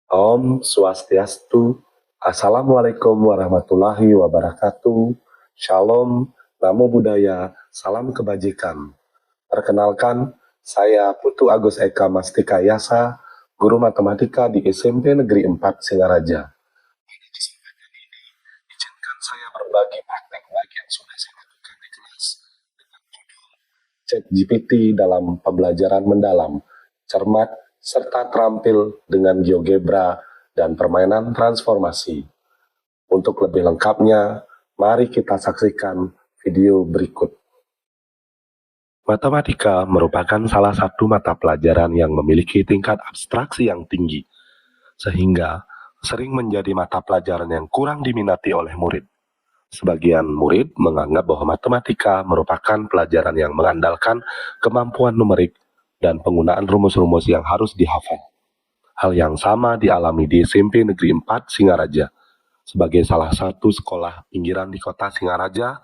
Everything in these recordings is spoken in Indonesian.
Om Swastiastu. Assalamualaikum warahmatullahi wabarakatuh. Shalom, Namo Buddhaya, salam kebajikan. Perkenalkan, saya Putu Agus Eka Mastika Yasa, guru matematika di SMP Negeri 4 Singaraja. Pada kesempatan ini, izinkan saya berbagi praktek baik yang sudah saya lakukan di kelas dengan judul ChatGPT dalam pembelajaran mendalam, cermat, serta terampil dengan GeoGebra dan permainan transformasi. Untuk lebih lengkapnya, mari kita saksikan video berikut. Matematika merupakan salah satu mata pelajaran yang memiliki tingkat abstraksi yang tinggi, sehingga sering menjadi mata pelajaran yang kurang diminati oleh murid. Sebagian murid menganggap bahwa matematika merupakan pelajaran yang mengandalkan kemampuan numerik dan penggunaan rumus-rumus yang harus dihafal. Hal yang sama dialami di SMP Negeri 4 Singaraja, sebagai salah satu sekolah pinggiran di kota Singaraja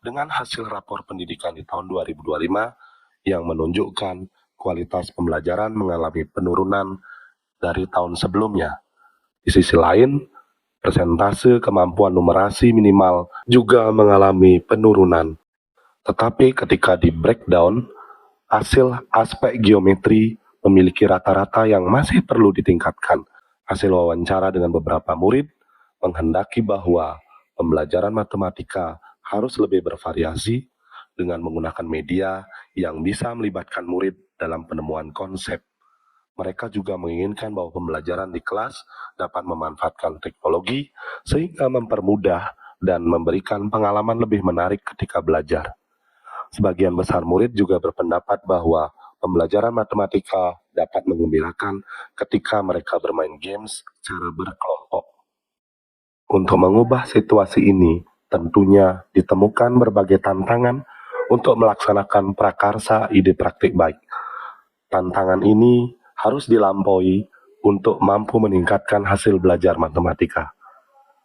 dengan hasil rapor pendidikan di tahun 2025 yang menunjukkan kualitas pembelajaran mengalami penurunan dari tahun sebelumnya. Di sisi lain, persentase kemampuan numerasi minimal juga mengalami penurunan. Tetapi ketika di breakdown, hasil aspek geometri memiliki rata-rata yang masih perlu ditingkatkan. Hasil wawancara dengan beberapa murid menghendaki bahwa pembelajaran matematika harus lebih bervariasi dengan menggunakan media yang bisa melibatkan murid dalam penemuan konsep. Mereka juga menginginkan bahwa pembelajaran di kelas dapat memanfaatkan teknologi sehingga mempermudah dan memberikan pengalaman lebih menarik ketika belajar. Sebagian besar murid juga berpendapat bahwa pembelajaran matematika dapat menggembirakan ketika mereka bermain games secara berkelompok. Untuk mengubah situasi ini, tentunya ditemukan berbagai tantangan untuk melaksanakan prakarsa ide praktik baik. Tantangan ini harus dilampaui untuk mampu meningkatkan hasil belajar matematika.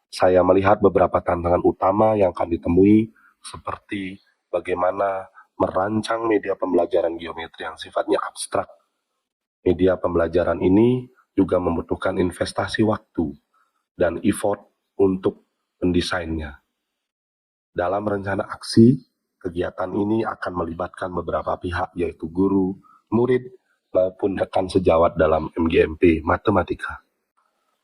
Saya melihat beberapa tantangan utama yang akan ditemui, seperti bagaimana merancang media pembelajaran geometri yang sifatnya abstrak. Media pembelajaran ini juga membutuhkan investasi waktu dan effort untuk mendesainnya. Dalam rencana aksi, kegiatan ini akan melibatkan beberapa pihak, yaitu guru, murid, maupun rekan sejawat dalam MGMP Matematika.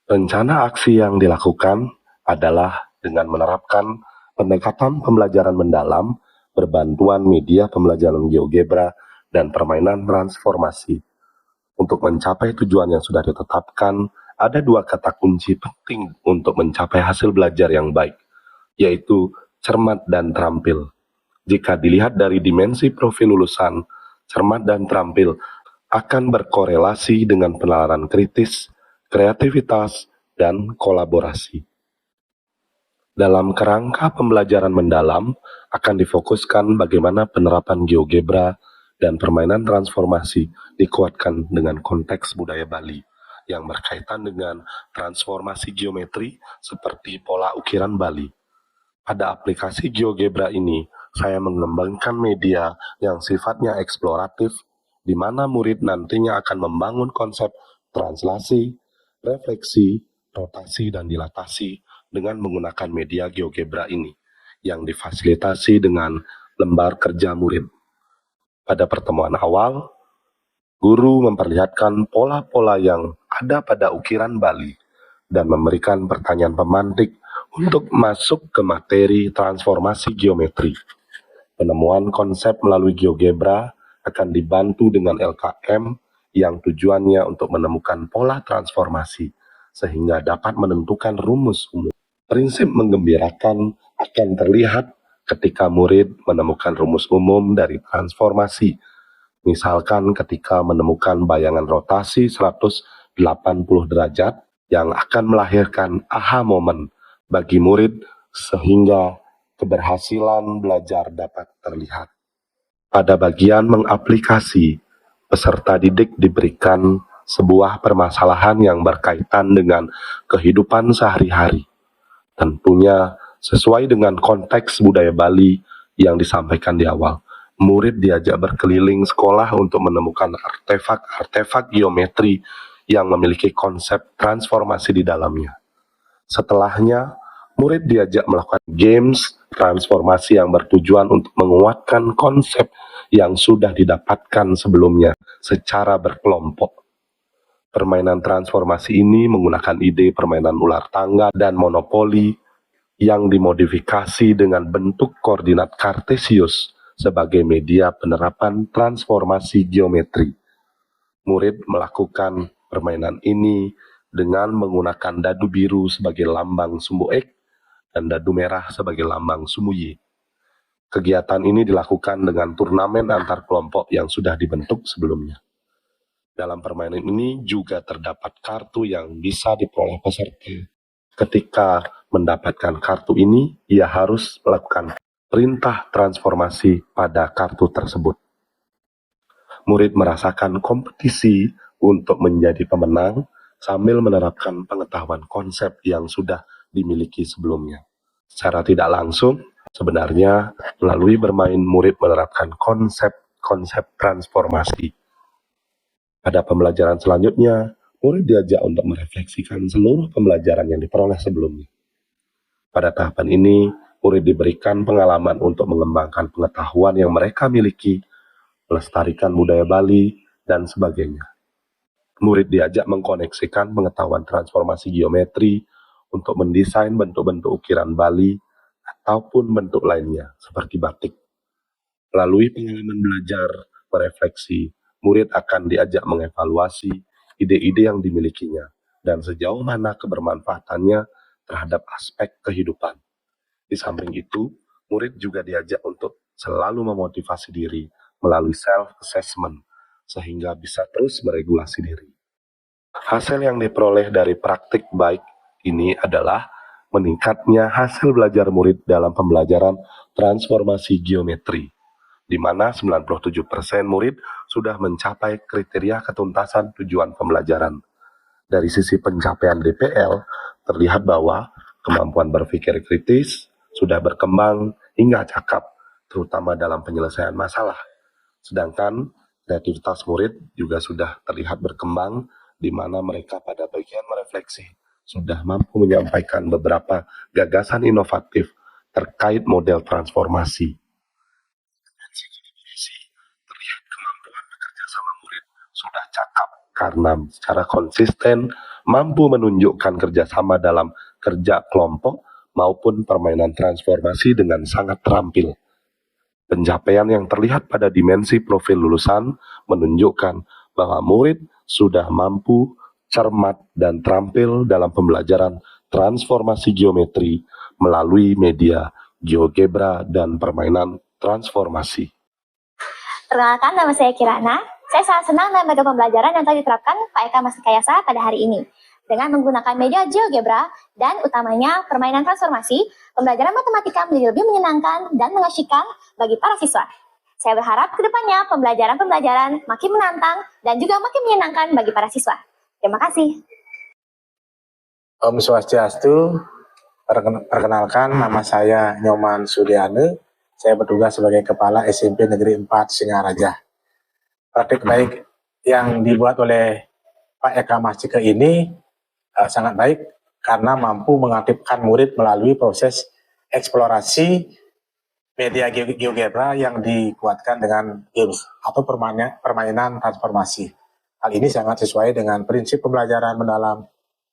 Rencana aksi yang dilakukan adalah dengan menerapkan pendekatan pembelajaran mendalam berbantuan media pembelajaran GeoGebra dan permainan transformasi. Untuk mencapai tujuan yang sudah ditetapkan, ada dua kata kunci penting untuk mencapai hasil belajar yang baik, yaitu cermat dan terampil. Jika dilihat dari dimensi profil lulusan, cermat dan terampil akan berkorelasi dengan penalaran kritis, kreativitas, dan kolaborasi. Dalam kerangka pembelajaran mendalam, akan difokuskan bagaimana penerapan GeoGebra dan permainan transformasi dikuatkan dengan konteks budaya Bali yang berkaitan dengan transformasi geometri seperti pola ukiran Bali. Pada aplikasi GeoGebra ini, saya mengembangkan media yang sifatnya eksploratif, di mana murid nantinya akan membangun konsep translasi, refleksi, rotasi, dan dilatasi dengan menggunakan media GeoGebra ini, yang difasilitasi dengan lembar kerja murid. Pada pertemuan awal, guru memperlihatkan pola-pola yang ada pada ukiran Bali dan memberikan pertanyaan pemantik untuk masuk ke materi transformasi geometri. Penemuan konsep melalui GeoGebra akan dibantu dengan LKM yang tujuannya untuk menemukan pola transformasi sehingga dapat menentukan rumus umum. Prinsip menggembirakan akan terlihat ketika murid menemukan rumus umum dari transformasi. Misalkan ketika menemukan bayangan rotasi 180 derajat yang akan melahirkan aha moment bagi murid sehingga keberhasilan belajar dapat terlihat. Pada bagian mengaplikasi, peserta didik diberikan sebuah permasalahan yang berkaitan dengan kehidupan sehari-hari. Tentunya sesuai dengan konteks budaya Bali yang disampaikan di awal. Murid diajak berkeliling sekolah untuk menemukan artefak-artefak geometri yang memiliki konsep transformasi di dalamnya. Setelahnya, murid diajak melakukan games transformasi yang bertujuan untuk menguatkan konsep yang sudah didapatkan sebelumnya secara berkelompok. Permainan transformasi ini menggunakan ide permainan ular tangga dan monopoli yang dimodifikasi dengan bentuk koordinat Kartesius sebagai media penerapan transformasi geometri. Murid melakukan permainan ini dengan menggunakan dadu biru sebagai lambang sumbu X dan dadu merah sebagai lambang sumbu Y. Kegiatan ini dilakukan dengan turnamen antar kelompok yang sudah dibentuk sebelumnya. Dalam permainan ini juga terdapat kartu yang bisa diperoleh peserta. Ketika mendapatkan kartu ini, ia harus melakukan perintah transformasi pada kartu tersebut. Murid merasakan kompetisi untuk menjadi pemenang sambil menerapkan pengetahuan konsep yang sudah dimiliki sebelumnya. Secara tidak langsung, sebenarnya melalui bermain murid menerapkan konsep-konsep transformasi. Pada pembelajaran selanjutnya, murid diajak untuk merefleksikan seluruh pembelajaran yang diperoleh sebelumnya. Pada tahapan ini, murid diberikan pengalaman untuk mengembangkan pengetahuan yang mereka miliki, melestarikan budaya Bali, dan sebagainya. Murid diajak mengkoneksikan pengetahuan transformasi geometri untuk mendesain bentuk-bentuk ukiran Bali ataupun bentuk lainnya, seperti batik. Melalui pengalaman belajar merefleksi, murid akan diajak mengevaluasi ide-ide yang dimilikinya dan sejauh mana kebermanfaatannya terhadap aspek kehidupan. Di samping itu, murid juga diajak untuk selalu memotivasi diri melalui self-assessment, sehingga bisa terus meregulasi diri. Hasil yang diperoleh dari praktik baik ini adalah meningkatnya hasil belajar murid dalam pembelajaran transformasi geometri, di mana 97% murid sudah mencapai kriteria ketuntasan tujuan pembelajaran. Dari sisi pencapaian DPL, terlihat bahwa kemampuan berpikir kritis sudah berkembang hingga cakap, terutama dalam penyelesaian masalah. Sedangkan kreativitas murid juga sudah terlihat berkembang, di mana mereka pada bagian merefleksi sudah mampu menyampaikan beberapa gagasan inovatif terkait model transformasi. Terlihat kemampuan bekerja sama murid sudah cakap karena secara konsisten mampu menunjukkan kerjasama dalam kerja kelompok maupun permainan transformasi dengan sangat terampil. Pencapaian yang terlihat pada dimensi profil lulusan menunjukkan bahwa murid sudah mampu, cermat, dan terampil dalam pembelajaran transformasi geometri melalui media GeoGebra dan permainan transformasi. Perkenalkan, nama saya Kirana. Saya sangat senang dengan metode pembelajaran yang telah diterapkan Pak Eka Mastikayasa pada hari ini. Dengan menggunakan media GeoGebra dan utamanya permainan transformasi, pembelajaran matematika menjadi lebih menyenangkan dan mengasyikkan bagi para siswa. Saya berharap ke depannya pembelajaran makin menantang dan juga makin menyenangkan bagi para siswa. Terima kasih. Om Swastiastu, perkenalkan nama saya Nyoman Sudiane. Saya bertugas sebagai Kepala SMP Negeri 4 Singaraja. Praktik baik yang dibuat oleh Pak Eka Mastika ini sangat baik karena mampu mengaktifkan murid melalui proses eksplorasi media GeoGebra yang dikuatkan dengan games atau permainan transformasi. Hal ini sangat sesuai dengan prinsip pembelajaran mendalam,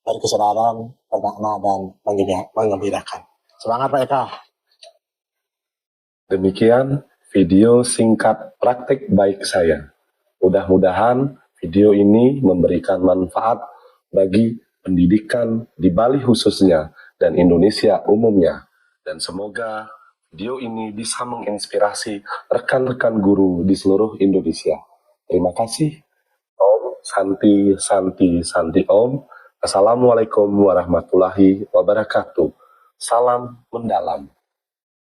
berkesadaran, bermakna, dan menggembirakan. Semangat Pak Eka! Demikian video singkat praktik baik saya. Mudah-mudahan video ini memberikan manfaat bagi pendidikan di Bali khususnya dan Indonesia umumnya. Dan semoga video ini bisa menginspirasi rekan-rekan guru di seluruh Indonesia. Terima kasih. Om Santi Santi Santi Om. Assalamualaikum warahmatullahi wabarakatuh. Salam mendalam.